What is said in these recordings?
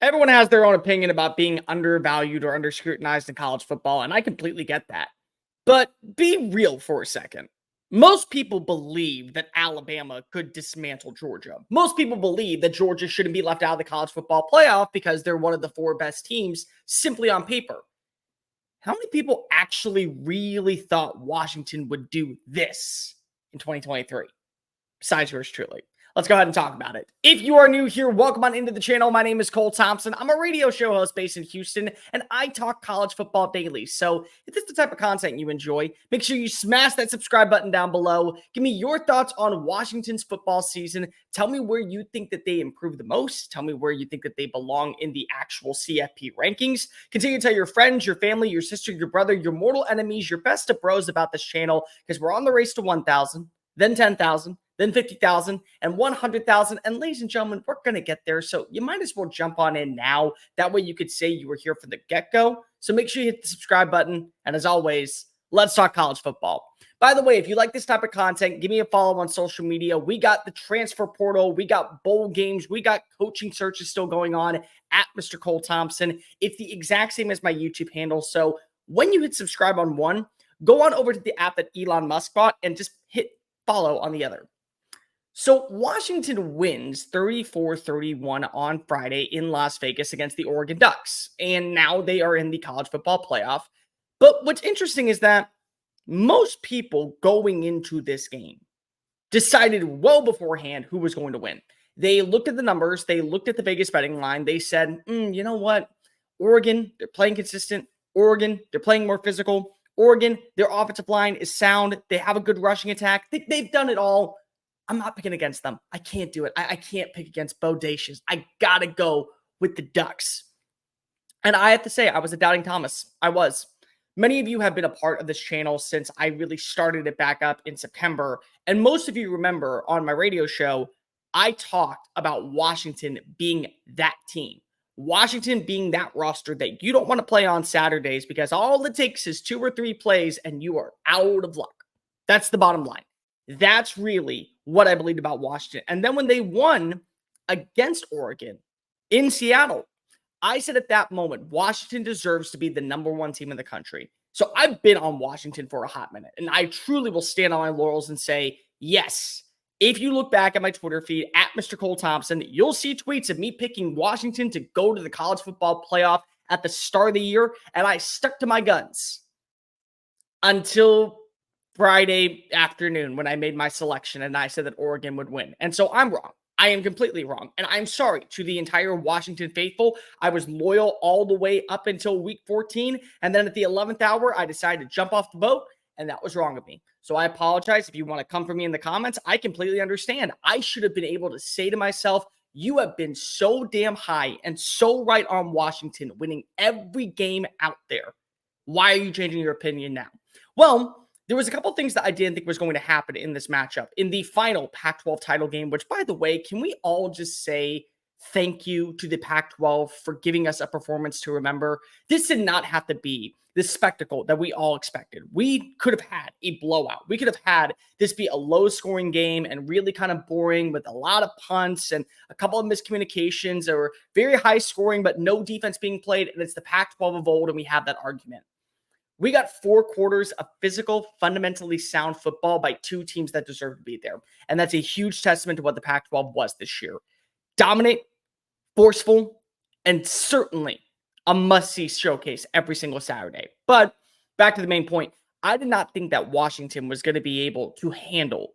Everyone has their own opinion about being undervalued or under scrutinized in college football, and I completely get that. But be real for a second. Most people believe that Alabama could dismantle Georgia. Most people believe that Georgia shouldn't be left out of the college football playoff because they're one of the four best teams simply on paper. How many people actually really thought Washington would do this in 2023? Besides yours truly. Let's go ahead and talk about it. If you are new here, welcome on into the channel. My name is Cole Thompson. I'm a radio show host based in Houston, and I talk college football daily. So if this is the type of content you enjoy, make sure you smash that subscribe button down below. Give me your thoughts on Washington's football season. Tell me where you think that they improved the most. Tell me where you think that they belong in the actual CFP rankings. Continue to tell your friends, your family, your sister, your brother, your mortal enemies, your best of bros about this channel, because we're on the race to 1,000, then 10,000, then 50,000 and 100,000. And ladies and gentlemen, we're going to get there. So you might as well jump on in now. That way you could say you were here from the get-go. So make sure you hit the subscribe button. And as always, let's talk college football. By the way, if you like this type of content, give me a follow on social media. We got the transfer portal. We got bowl games. We got coaching searches still going on at Mr. Cole Thompson. It's the exact same as my YouTube handle. So when you hit subscribe on one, go on over to the app that Elon Musk bought and just hit follow on the other. So Washington wins 34-31 on Friday in Las Vegas against the Oregon Ducks, and now they are in the college football playoff. But what's interesting is that most people going into this game decided well beforehand who was going to win. They looked at the numbers, they looked at the Vegas betting line, they said, you know what? Oregon, they're playing consistent. Oregon, they're playing more physical. Oregon, their offensive line is sound. They have a good rushing attack. They've done it all. I'm not picking against them. I can't do it. I can't pick against Bodacious. I got to go with the Ducks. And I have to say, I was a doubting Thomas. I was. Many of you have been a part of this channel since I really started it back up in September. And most of you remember on my radio show, I talked about Washington being that team. Washington being that roster that you don't want to play on Saturdays because all it takes is 2 or 3 plays and you are out of luck. That's the bottom line. That's really what I believed about Washington. And then when they won against Oregon in Seattle, I said at that moment, Washington deserves to be the #1 team in the country. So I've been on Washington for a hot minute, and I truly will stand on my laurels and say, yes, if you look back at my Twitter feed at Mr. Cole Thompson, you'll see tweets of me picking Washington to go to the college football playoff at the start of the year, and I stuck to my guns until Friday afternoon when I made my selection and I said that Oregon would win. And so I'm wrong. I am completely wrong. And I'm sorry to the entire Washington faithful. I was loyal all the way up until week 14. And then at the 11th hour, I decided to jump off the boat. And that was wrong of me. So I apologize. If you want to come for me in the comments, I completely understand. I should have been able to say to myself, you have been so damn high and so right on Washington, winning every game out there. Why are you changing your opinion now? Well, there was a couple things that I didn't think was going to happen in this matchup. In the final Pac-12 title game, which, by the way, can we all just say thank you to the Pac-12 for giving us a performance to remember? This did not have to be the spectacle that we all expected. We could have had a blowout. We could have had this be a low-scoring game and really kind of boring with a lot of punts and a couple of miscommunications or very high-scoring but no defense being played, and it's the Pac-12 of old, and we have that argument. We got 4 quarters of physical, fundamentally sound football by 2 teams that deserve to be there. And that's a huge testament to what the Pac-12 was this year. Dominant, forceful, and certainly a must-see showcase every single Saturday. But back to the main point, I did not think that Washington was going to be able to handle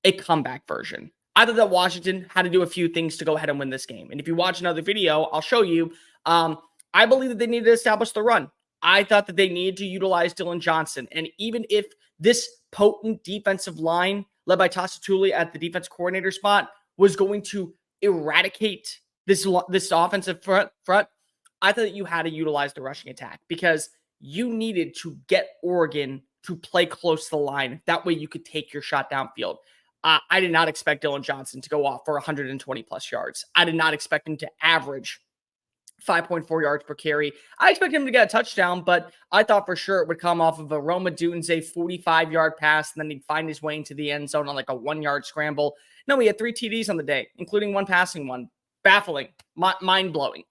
a comeback version. I thought that Washington had to do a few things to go ahead and win this game. And if you watch another video, I'll show you. I believe that they needed to establish the run. I thought that they needed to utilize Dylan Johnson. And even if this potent defensive line, led by Tasatuli at the defense coordinator spot, was going to eradicate this offensive front, I thought that you had to utilize the rushing attack because you needed to get Oregon to play close to the line. That way you could take your shot downfield. I did not expect Dylan Johnson to go off for 120-plus yards. I did not expect him to average 5.4 yards per carry. I expect him to get a touchdown, but I thought for sure it would come off of a Roma Dunze 45-yard pass, and then he'd find his way into the end zone on like a 1-yard scramble. No, he had 3 TDs on the day, including 1 passing one. baffling, mind blowing.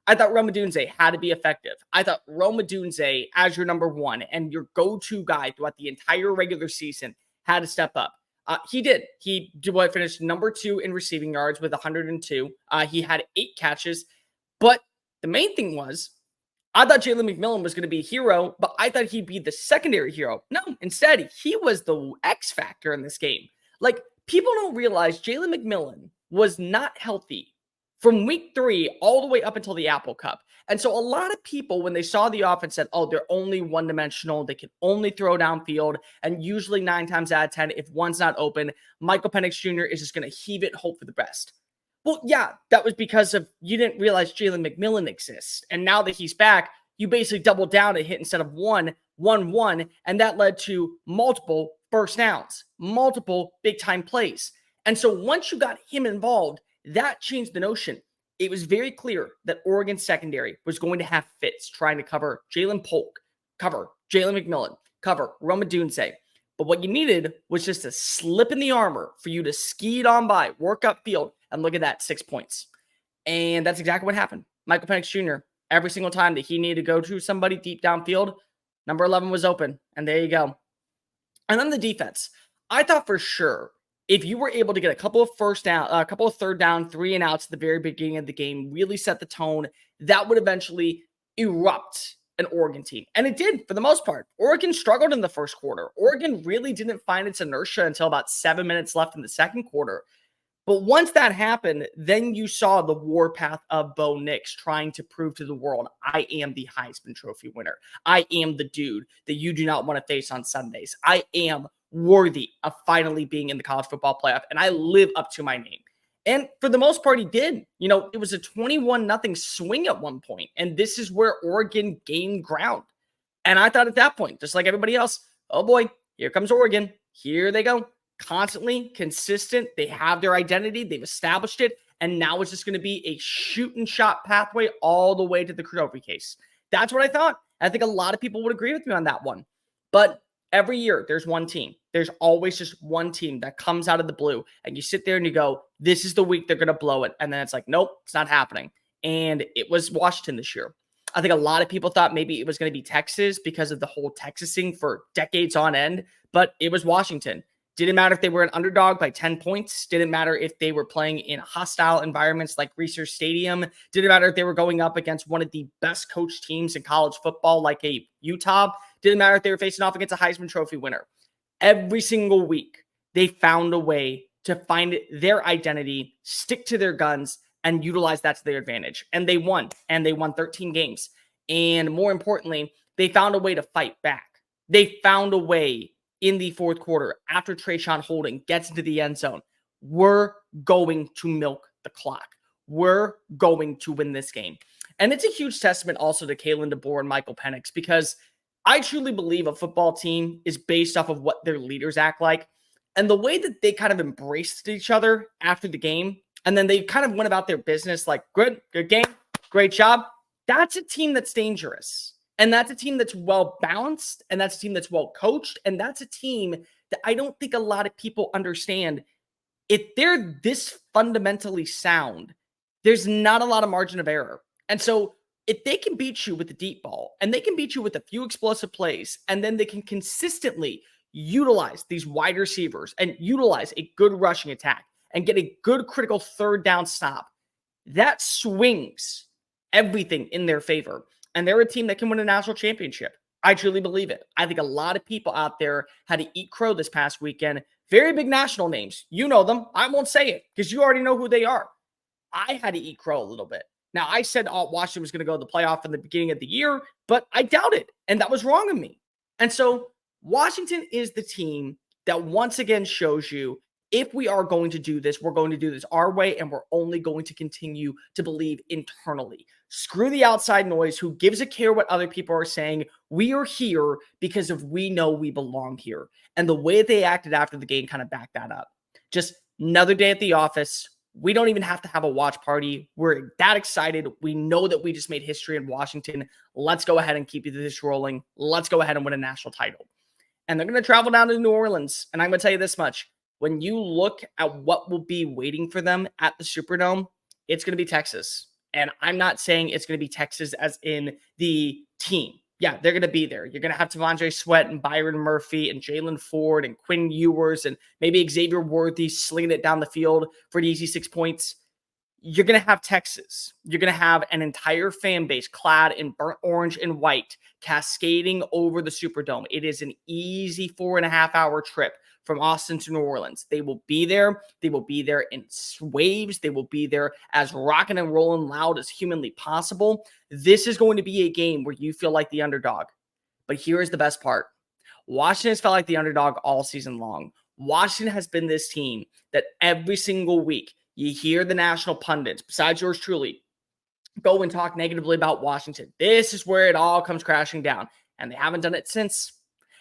I thought Rome Odunze had to be effective. I thought Rome Odunze, as your number one and your go-to guy throughout the entire regular season, had to step up. He did. He finished number 2 in receiving yards with 102. He had 8 catches. But the main thing was, I thought Jalen McMillan was going to be a hero, but I thought he'd be the secondary hero. No, instead, he was the X factor in this game. Like, people don't realize Jalen McMillan was not healthy from week 3 all the way up until the Apple Cup. And so a lot of people, when they saw the offense, said, oh, they're only one-dimensional. They can only throw downfield. And usually 9 times out of 10, if one's not open, Michael Penix Jr. is just going to heave it, hope for the best. Well, yeah, that was because of you didn't realize Jalen McMillan exists. And now that he's back, you basically doubled down and hit instead of 1, and that led to multiple first downs, multiple big-time plays. And so once you got him involved, that changed the notion. It was very clear that Oregon's secondary was going to have fits trying to cover Jalen Polk, cover Jalen McMillan, cover Rome Odunze. But what you needed was just a slip in the armor for you to ski it on by, work upfield, and look at that, 6 points. And that's exactly what happened. Michael Penix Jr., every single time that he needed to go to somebody deep downfield, number 11 was open. And there you go. And then the defense. I thought for sure if you were able to get a couple of third down, 3 and outs at the very beginning of the game, really set the tone, that would eventually erupt an Oregon team. And it did for the most part. Oregon struggled in the first quarter. Oregon really didn't find its inertia until about 7 minutes left in the second quarter. But once that happened, then you saw the warpath of Bo Nix trying to prove to the world, I am the Heisman Trophy winner. I am the dude that you do not want to face on Sundays. I am worthy of finally being in the college football playoff, and I live up to my name. And for the most part, he did. It was a 21-0 swing at one point, and this is where Oregon gained ground. And I thought at that point, just like everybody else, oh boy, here comes Oregon. Here they go. Constantly, consistent. They have their identity. They've established it. And now it's just going to be a shoot and shot pathway all the way to the trophy case. That's what I thought. I think a lot of people would agree with me on that one. But every year, there's one team. There's always just one team that comes out of the blue. And you sit there and you go, this is the week they're going to blow it. And then it's like, nope, it's not happening. And it was Washington this year. I think a lot of people thought maybe it was going to be Texas because of the whole Texasing for decades on end. But it was Washington. Didn't matter if they were an underdog by 10 points. Didn't matter if they were playing in hostile environments like Research Stadium. Didn't matter if they were going up against one of the best coached teams in college football like a Utah. Didn't matter if they were facing off against a Heisman Trophy winner. Every single week, they found a way to find their identity, stick to their guns, and utilize that to their advantage. And they won. And they won 13 games. And more importantly, they found a way to fight back. They found a way in the fourth quarter, after Trayshawn Holding gets into the end zone, we're going to milk the clock. We're going to win this game. And it's a huge testament also to Kalen DeBoer and Michael Penix, because I truly believe a football team is based off of what their leaders act like. And the way that they kind of embraced each other after the game, and then they kind of went about their business like, good game, great job. That's a team that's dangerous. And that's a team that's well-balanced, and that's a team that's well-coached, and that's a team that I don't think a lot of people understand. If they're this fundamentally sound, there's not a lot of margin of error. And so if they can beat you with the deep ball, and they can beat you with a few explosive plays, and then they can consistently utilize these wide receivers and utilize a good rushing attack and get a good critical third down stop, that swings everything in their favor. And they're a team that can win a national championship. I truly believe it. I think a lot of people out there had to eat crow this past weekend. Very big national names. You know them. I won't say it because you already know who they are. I had to eat crow a little bit. Now, I said Washington was going to go to the playoff in the beginning of the year, but I doubted, and that was wrong of me. And so Washington is the team that once again shows you, if we are going to do this, we're going to do this our way, and we're only going to continue to believe internally. Screw the outside noise. Who gives a care what other people are saying? We are here because of we know we belong here. And the way they acted after the game kind of backed that up. Just another day at the office. We don't even have to have a watch party. We're that excited. We know that we just made history in Washington. Let's go ahead and keep this rolling. Let's go ahead and win a national title. And they're going to travel down to New Orleans. And I'm going to tell you this much. When you look at what will be waiting for them at the Superdome, it's going to be Texas. And I'm not saying it's going to be Texas as in the team. Yeah, they're going to be there. You're going to have T'Vondre Sweat and Byron Murphy and Jalen Ford and Quinn Ewers and maybe Xavier Worthy slinging it down the field for the easy 6 points. You're going to have Texas. You're going to have an entire fan base clad in burnt orange and white cascading over the Superdome. It is an easy 4.5 hour trip from Austin to New Orleans. They will be there. They will be there in waves. They will be there as rocking and rolling loud as humanly possible. This is going to be a game where you feel like the underdog. But here is the best part. Washington has felt like the underdog all season long. Washington has been this team that every single week you hear the national pundits, besides yours truly, go and talk negatively about Washington. This is where it all comes crashing down. And they haven't done it since.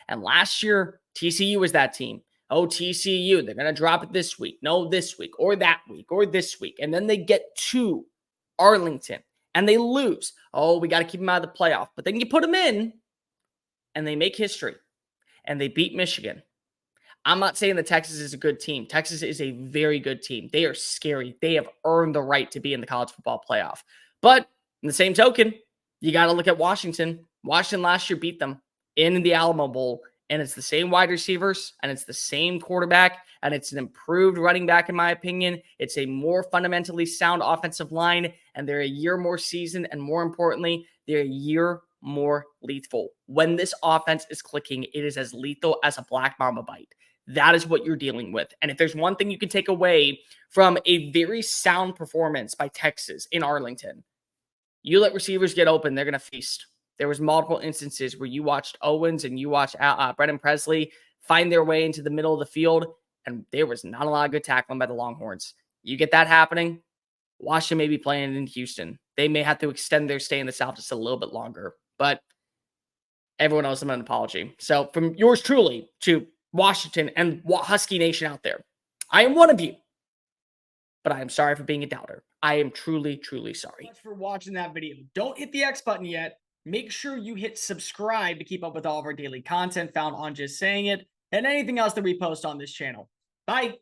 And last year, TCU was that team. Oh, TCU, they're going to drop it this week. No, this week or that week or this week. And then they get to Arlington and they lose. Oh, we got to keep them out of the playoff. But then you put them in and they make history and they beat Michigan. I'm not saying that Texas is a good team. Texas is a very good team. They are scary. They have earned the right to be in the college football playoff. But in the same token, you got to look at Washington. Washington last year beat them in the Alamo Bowl, and it's the same wide receivers, and it's the same quarterback, and it's an improved running back, in my opinion. It's a more fundamentally sound offensive line, and they're a year more seasoned, and more importantly, they're a year more lethal. When this offense is clicking, it is as lethal as a black mamba bite. That is what you're dealing with. And if there's one thing you can take away from a very sound performance by Texas in Arlington, you let receivers get open, they're going to feast. There was multiple instances where you watched Owens and you watched Brennan Presley find their way into the middle of the field, and there was not a lot of good tackling by the Longhorns. You get that happening, Washington may be playing in Houston. They may have to extend their stay in the South just a little bit longer, but everyone owes them an apology. So from yours truly to Washington and Husky Nation out there, I am one of you, but I am sorry for being a doubter. I am truly, truly sorry. Thanks for watching that video. Don't hit the X button yet. Make sure you hit subscribe to keep up with all of our daily content found on Just Saying It and anything else that we post on this channel. Bye.